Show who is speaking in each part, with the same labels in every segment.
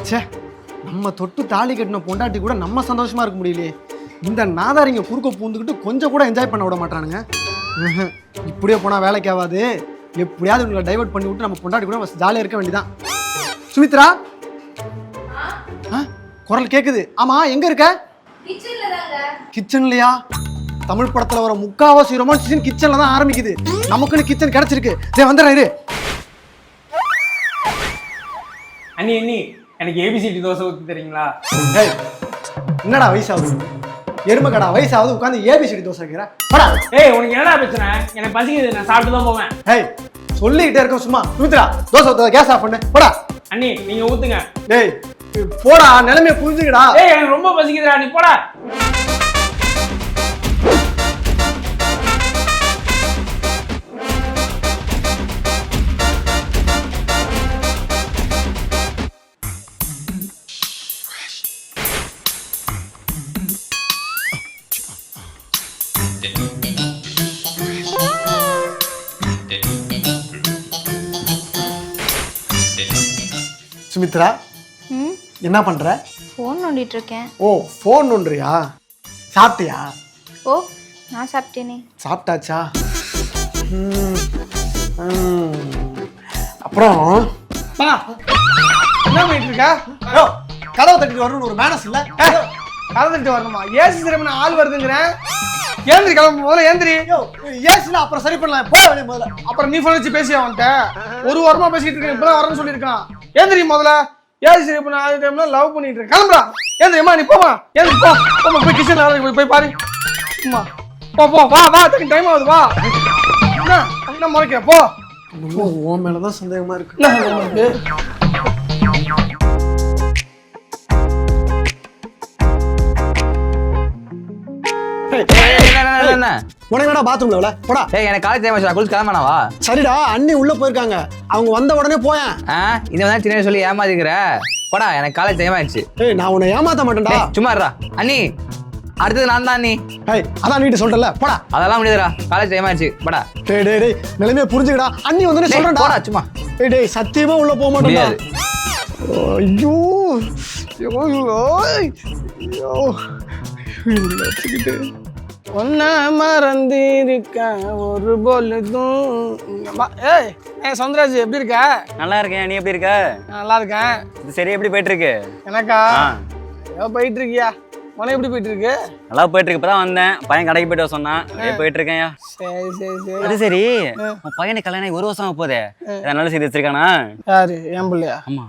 Speaker 1: ச்சே, நம்ம தொட்டு தாலி கட்டின பொண்டாட்டி கூட நம்ம சந்தோஷமா இருக்க முடியலையே. இந்த நாதாரிங்க குறுக்க பூந்துக்கிட்டு கொஞ்சம் கூட என்ஜாய் பண்ண விட மாட்டானுங்க. இப்படியே போனால் வேலைக்கு ஆகாது. எப்படியாவது உங்களை டைவர்ட் பண்ணி விட்டு நம்ம பொண்டாட்டி கூட ஜாலியாக இருக்க வேண்டியதான். சுமித்ரா, குரல் கேட்குது. ஆமா, எங்க இருக்க? கிச்சன்லையா? தமிழ் படத்துல வர முக்காவாசி ரொமான்ஸ் சீன் கிச்சன்ல தான் ஆரம்பிக்குது. நமக்குன்னு கிச்சன் கிடைச்சிருக்கு. சரி வந்துடுறேன்.
Speaker 2: அண்ணி அண்ணி, எனக்கு ஏபிசிடி தோசை ஊற்றி தரீங்களா?
Speaker 1: என்னடா வயசாகுது? எருமக்கடா வயசாகுது உட்காந்து ஏபிசிடி தோசை வைக்கிற?
Speaker 2: ஏய், உனக்கு என்னடா பிரச்சனை? எனக்கு பசிக்குது, நான் சாப்பிட்டு தான் போவேன்.
Speaker 1: ஏய், சொல்லிக்கிட்டே இருக்கோம் சும்மா. சுமித்ரா, தோசை ஊத்த கேஸ் ஆஃப் பண்ணு. போடா.
Speaker 2: அண்ணி, நீங்க ஊத்துங்க.
Speaker 1: டேய் போடா, நிலைமையை புரிஞ்சுக்கடா.
Speaker 2: ஏய், எனக்கு ரொம்ப பசிக்குதுடா, நீ போடா.
Speaker 1: சுமித்ரா, என்ன பண்ற?
Speaker 3: ஃபோன் நோண்டிட்டு இருக்கேன்.
Speaker 1: ஓ, ஃபோன் நோண்டுறியா? சாப்பிட்டியா?
Speaker 3: ஓ, நான் சாப்பிட்டேனே.
Speaker 1: சாப்பிட்டாச்சா? அப்புறம்
Speaker 4: என்ன பண்ணிட்டு இருக்கா?
Speaker 1: கதவை தட்டிட்டு வரணும்னு ஒரு மேனஸ் இல்ல?
Speaker 4: கதை தட்டு வரணுமா? ஏசி சிறப்பு ஆள் வருதுங்கிறேன். ஏந்திரி, கிளம்பு முதல்ல. ஏந்திரி.
Speaker 1: ஏசில அப்புறம் சரி பண்ணலாம். போட வேண்டிய முதல்ல.
Speaker 4: அப்புறம் நீ ஃபோன் வச்சு பேசி அவன்கிட்ட ஒரு வாரமா பேசிட்டு இருக்கேன். இப்பதான் வரேன்னு சொல்லியிருக்கான். ஏந்திரி முதல்ல. ஏசி சிறப்பு ஆள் டைம்ல லவ் பண்ணிட்டு இருக்கேன். கிளம்புறா. ஏந்திரிமா, நீ போமா. ஏந்திரி போ. போமா, போய் கிச்சன்ல போய் பாரு. அம்மா போ போ, வா வா, டைம் ஆகுது, வா. என்ன முறைக்கிற? போ.
Speaker 1: உன் மேலதான் சந்தேகமா இருக்கு. உனக்கு பாத்ரூம்ல போடா.
Speaker 5: எனக்கு காலேஜ் டைம் ஆச்சு, குளிச்சு கிளம்பணாவா?
Speaker 1: சரிடா, அண்ணி உள்ள போயிருக்காங்க. அவங்க வந்த உடனே போயேன்.
Speaker 5: இது வந்து சின்ன சொல்லி ஏமாத்திக்கிற. போடா, எனக்கு காலேஜ் டைம் ஆயிடுச்சு.
Speaker 1: நான் உன்னை ஏமாத்த மாட்டேன்டா.
Speaker 5: சும்மா இருடா. அண்ணி, அடுத்தது நான் தான். அண்ணி,
Speaker 1: அதான் நீட்டு சொல்றல. போடா.
Speaker 5: அதெல்லாம் முடியாதுடா, காலேஜ் டைம் ஆயிடுச்சு. போடா.
Speaker 1: டேய் நிலைமையை புரிஞ்சுக்கடா. அண்ணி வந்து சொல்றேன்டா.
Speaker 5: போடா சும்மா.
Speaker 1: டேய் சத்தியமா உள்ள போக மாட்டேன். ஐயோ
Speaker 4: ஒன்ன மறந்திருக்க ஒரு பொழுதும். ஏய் சௌந்தராஜ், எப்படி இருக்க?
Speaker 6: நல்லா இருக்கேன். நீ எப்படி இருக்க?
Speaker 4: நல்லா இருக்கேன்.
Speaker 6: இது சரி, எப்படி போயிட்டு இருக்கு?
Speaker 4: எனக்கா? ஏதோ போயிட்டு இருக்கியா? உனக்கு எப்படி போயிட்டு இருக்கு?
Speaker 6: நல்லா போயிட்டு இருக்கு. இப்பதான் வந்தேன், பையன் கடைக்கு போயிட்டு சொன்னான். போயிட்டு இருக்கேன்.
Speaker 4: சரி சரி சரி.
Speaker 6: அது சரி, உன் பையனுக்கு கல்யாணம் 1 வருஷம் போதே, நல்ல செய்தி வச்சிருக்கானா?
Speaker 4: யாரு? என் பிள்ளையா?
Speaker 6: ஆமா.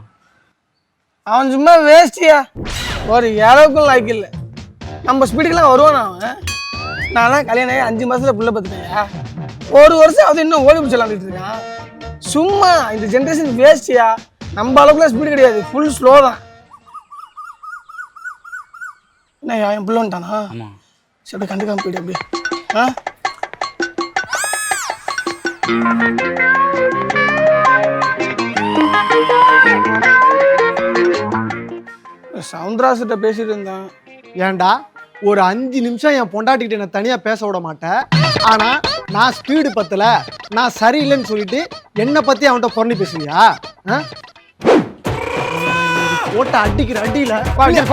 Speaker 4: அவன் சும்மா வேஸ்டியா, ஒரு அளவுக்கும் லைக் இல்லை. நம்ம ஸ்பீடுக்கெல்லாம் வருவானா அவன்? நான் கல்யாணம் ஆகி 5 மாசத்துல புள்ள பார்த்துட்டேயா? 1 வருஷம் அது இன்னும் ஓடி பிடிச்சி விளாண்டுட்டு இருக்கான். சும்மா இந்த ஜென்ரேஷன் வேஸ்டியா. நம்ம அளவுக்குலாம் ஸ்பீடு கிடையாது, ஃபுல் ஸ்லோ தான். என்ன என் பிள்ளை வந்துட்டானா? சரி, கண்டுக்காம போயிட்டு அப்படியே. சவுந்தராசிட்ட பேசிட்டு இருந்தேன்.
Speaker 1: ஏன்டா ஒரு 5 நிமிஷம் என் பொண்டாட்டிக்கிட்ட என்ன தனியா பேச விட மாட்டேன். ஆனா நான் ஸ்பீடு பத்தல, நான் சரியில்லைன்னு சொல்லிட்டு என்னை பத்தி அவன்கிட்ட புறணி பேசுவியா? போட்ட அடிக்கிற அடியில
Speaker 4: ஒரு நிமிஷம்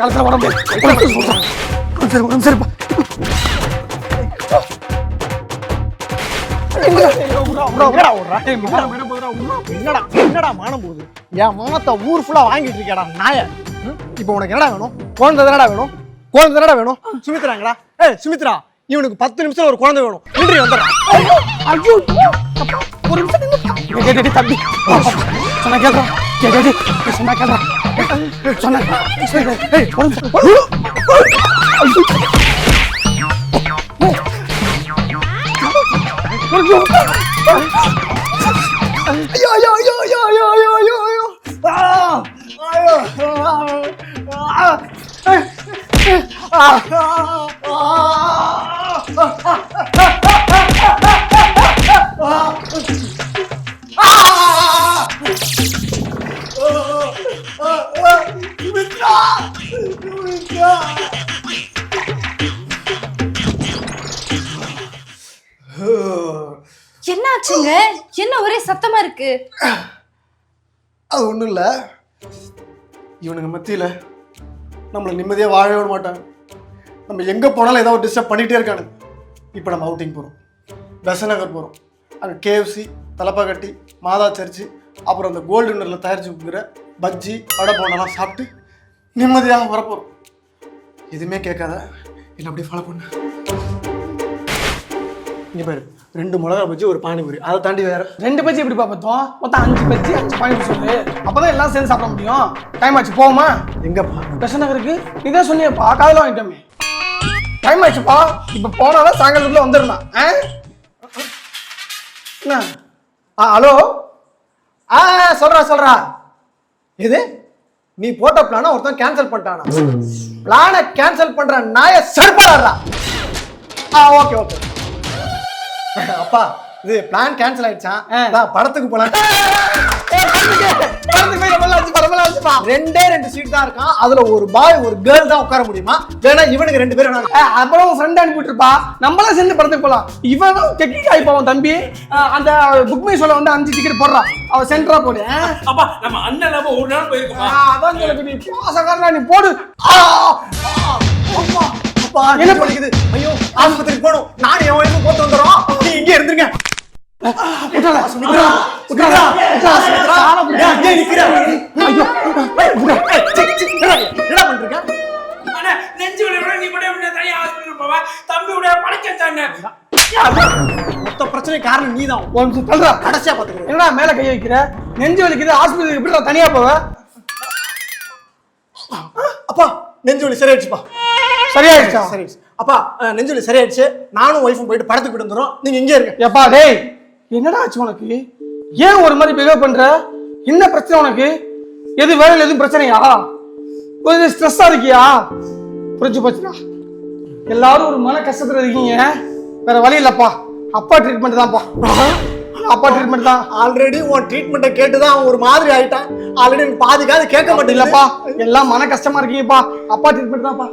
Speaker 4: காலத்துல வர முடியாது.
Speaker 1: என்னடா மானம் போகுது? என் மானத்தை ஊர் ஃபுல்லா வாங்கிட்டு இருக்கேடா நாய. இப்போ உனக்கு என்னடா வேணும்? குழந்தை தானடா வேணும். குழந்தை தானடா வேணும். சுமித்ராங்கடா. சுமித்ரா, இவனுக்கு 10 நிமிஷத்துல ஒரு குழந்தை வேணும். இன்றைய வந்துடுறான்.
Speaker 4: ஒரு நிமிஷம் தம்பி சொன்ன கேட்கறான். சொன்ன கேட்கறான். சொன்ன
Speaker 1: ஐயோ ஐயோ ஐயோ ஐயோ ஐயோ ஐயோ ஐயோ ஐயோ
Speaker 3: என்ன ஆச்சுங்க? என்ன ஒரே சத்தமா இருக்கு?
Speaker 1: அது ஒன்றும் இல்லை, இவனுங்க மத்தியில் நம்மளை நிம்மதியாக வாழவே விட மாட்டாங்க. நம்ம எங்கே போனாலும் ஏதாவது டிஸ்டர்ப் பண்ணிகிட்டே இருக்கானுங்க. இப்போ நம்ம அவுட்டிங் போகிறோம், பெசநகர் போகிறோம். அங்கே கேஎஃப்சி, தலப்பாக்கட்டி, மாதா சர்ச்சு, அப்புறம் அந்த கோல்டு வின்னரில் தயாரித்து கொடுக்குற பஜ்ஜி, வடை போண்டெல்லாம் சாப்பிட்டு நிம்மதியாக வரப்போகிறோம். எதுவுமே கேட்காத என்ன அப்படியே ஃபாலோ பண்ணு. இங்கே பாரு, 2 மிளகா பஜ்ஜி, ஒரு பானிபூரி, அதை தாண்டி வேற
Speaker 4: 2 பஜ்ஜி எப்படி பார்த்தோம்? மொத்தம் 5 பஜ்ஜி 5 பாயிண்ட் சொல்லு. அப்பதான் எல்லாம் சேர்ந்து சாப்பிட முடியும். டைம் ஆச்சு, போமா?
Speaker 1: எங்கப்பா?
Speaker 4: பெசநகருக்கு நீ தான் சொன்னியப்பா, காதல வாங்கிட்டோமே. டைம் ஆச்சுப்பா, இப்போ போனாலும் சாயங்காலத்துக்குள்ள வந்துடலாம். என்ன?
Speaker 1: ஹலோ. சொல்றா. இது நீ போட்ட பிளான ஒருத்தன் கேன்சல் பண்ணிட்டானா? பிளானை கேன்சல் பண்ற நாய செருப்பாடா. ஓகே. அப்பா, இது பிளான் கேன்சல் ஆயிடுச்சான். படத்துக்கு போலாம். 2 சீட் தான் இருக்கான். அதுல ஒரு பாய் ஒரு கேர்ள் தான் உட்கார முடியுமா? வேணா இவனுக்கு 2 பேரும்
Speaker 4: அப்புறம் ஃப்ரெண்ட் அனுப்பிட்டு இருப்பா, நம்மளா சேர்ந்து படத்துக்கு போலாம். இவனும் டெக்னிக் ஆகி போவான் தம்பி. அந்த புக் மை சொல்ல வந்து 5 டிக்கெட் போடுறான், அவ சென்டரா போடு.
Speaker 2: அப்பா நம்ம அண்ணன் நம்ம ஒரு நாள் போயிருக்கோம்.
Speaker 4: அதான் சொல்லுங்க, நீ பாசக்காரனா நீ போடு.
Speaker 1: அப்பா என்ன பண்ணிக்குது? ஐயோ, ஆஸ்பத்திரிக்கு போகணும். நான் என் வயசு போட்டு வந்துடுறோம். நீ இங்கே இருந்துருங்க. என்னடா பண்றீங்க?
Speaker 2: நெஞ்சு நீ தனியா ஹாஸ்பிட்டல் போவ, தம்பியோட பழக்கத்தானே.
Speaker 1: மொத்த பிரச்சனை காரணம் நீதான். கடைசியா பாத்துக்கிறேன்.
Speaker 4: என்னடா மேல கை வைக்கிற? நெஞ்சு வலிக்குது, ஆஸ்பத்திரிக்கு எப்படி தனியா போவ?
Speaker 1: அப்பா நெஞ்சு வலி சரியாயிடுச்சுப்பா.
Speaker 4: சரியாயிடுச்சா?
Speaker 1: சரி அப்பா, நெஞ்சு வலி சரியாயிடுச்சு. நானும் ஒய்ஃபும் போயிட்டு படத்துக்கு போயிட்டு வந்துடும். நீங்க இங்கே இருங்க.
Speaker 4: எப்பா டேய், என்னடா ஆச்சு உனக்கு? ஏன் ஒரு மாதிரி பிஹேவ் பண்ற? என்ன பிரச்சனை உனக்கு? எது வேலையில் எதுவும் பிரச்சனையா? கொஞ்சம் ஸ்ட்ரெஸ்ஸா இருக்கியா? புரிஞ்சு போச்சுடா. எல்லாரும் ஒரு மன கஷ்டத்துல இருக்கீங்க, வேற வழி இல்லப்பா. அப்பா ட்ரீட்மெண்ட் தான்ப்பா. அப்பா ட்ரீட்மெண்ட் தான்.
Speaker 1: ஆல்ரெடி உன் ட்ரீட்மெண்ட்டை கேட்டுதான் அவன் ஒரு மாதிரி ஆயிட்டான். ஆல்ரெடி பாதிக்காது கேட்க மாட்டேங்கலப்பா.
Speaker 4: எல்லாம் மன கஷ்டமா இருக்கீங்கப்பா. அப்பா ட்ரீட்மெண்ட் தான்ப்பா.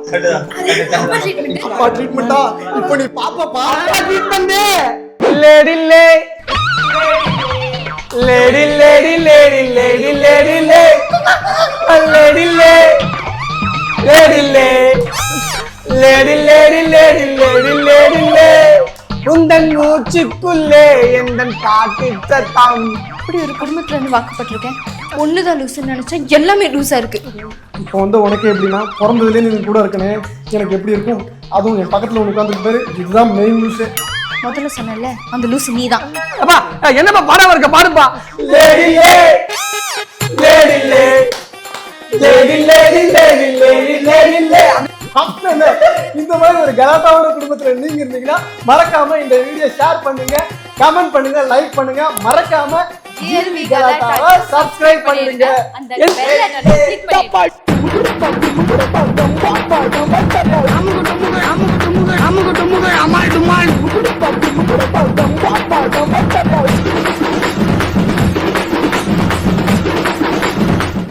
Speaker 1: அப்பா ட்ரீட்மெண்டா? இப்போ நீ பாப்பாப்பா.
Speaker 4: அப்பா ட்ரீட்மெண்ட். லேடி லே lady lady lady lady lady லே லேடி லே லேடி லே lady lady lady lady lady லே உந்தன் மூச்சுக்குள்ளே எந்தன் காட்டு சத்தம்.
Speaker 3: இப்படி ஒரு குடும்பத்துல இருந்து வாக்கப்பட்டிருக்கேன். ஒண்ணுதான் லூசுன்னு நினைச்சேன், எல்லாமே லூசா இருக்கு.
Speaker 1: இப்போ வந்து உனக்கு எப்படின்னா, பிறந்ததுலேயே நீ கூட இருக்கனே, எனக்கு எப்படி இருக்கும்? அதுவும் என் பக்கத்துல ஒன்று உட்காந்துட்டு பேரு, இதுதான் மெயின் லூஸு.
Speaker 3: முதல்ல சொன்னல, அந்த லூசு நீதான்.
Speaker 4: அப்பா என்னப்பா பாடாம இருக்க? பாடுப்பா. லேடி லே லேடி லே lady lady lady lady lady லே.
Speaker 1: இந்த மாதிரி ஒரு கலாட்டாவோட குடும்பத்துல நீங்க இருந்தீங்கன்னா மறக்காம இந்த வீடியோ ஷேர் பண்ணுங்க, கமெண்ட் பண்ணுங்க, லைக் பண்ணுங்க. மறக்காம ஜிஎல்வி கலாட்டாவை சப்ஸ்கிரைப் பண்ணுங்க.
Speaker 3: அந்த பெல் ஐகானை கிளிக் பண்ணிடுங்க.